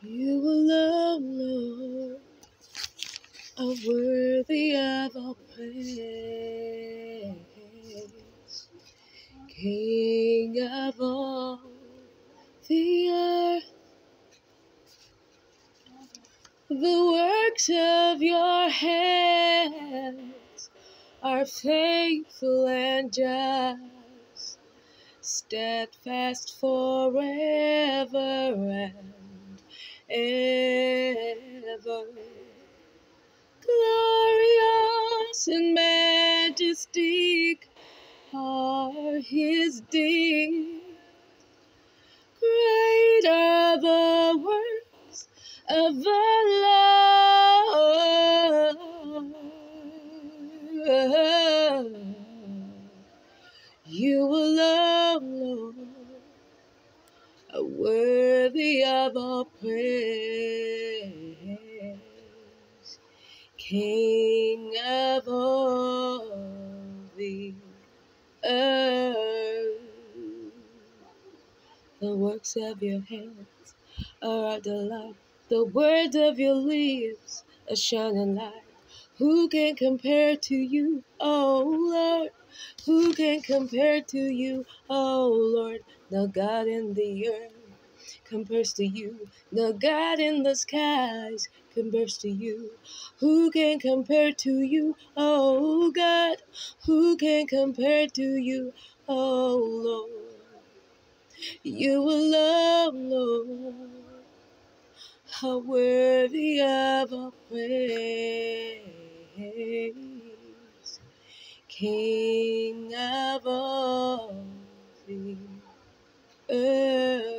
You alone, Lord, are worthy of all praise. King of all the earth, the works of your hands are faithful and just, steadfast forever and ever. Glorious in majesty are his deeds. Great are the works of the Lord. You alone, Lord, are worthy of all praise. King of all the earth, the works of your hands are a delight. The words of your lips a shining light. Who can compare to you, oh Lord? Who can compare to you, oh Lord? No God in the earth compares to you. No God in the skies compares to you. Who can compare to you, oh God? Who can compare to you, oh Lord? You alone, Lord, are worthy of all praise. King of all the earth.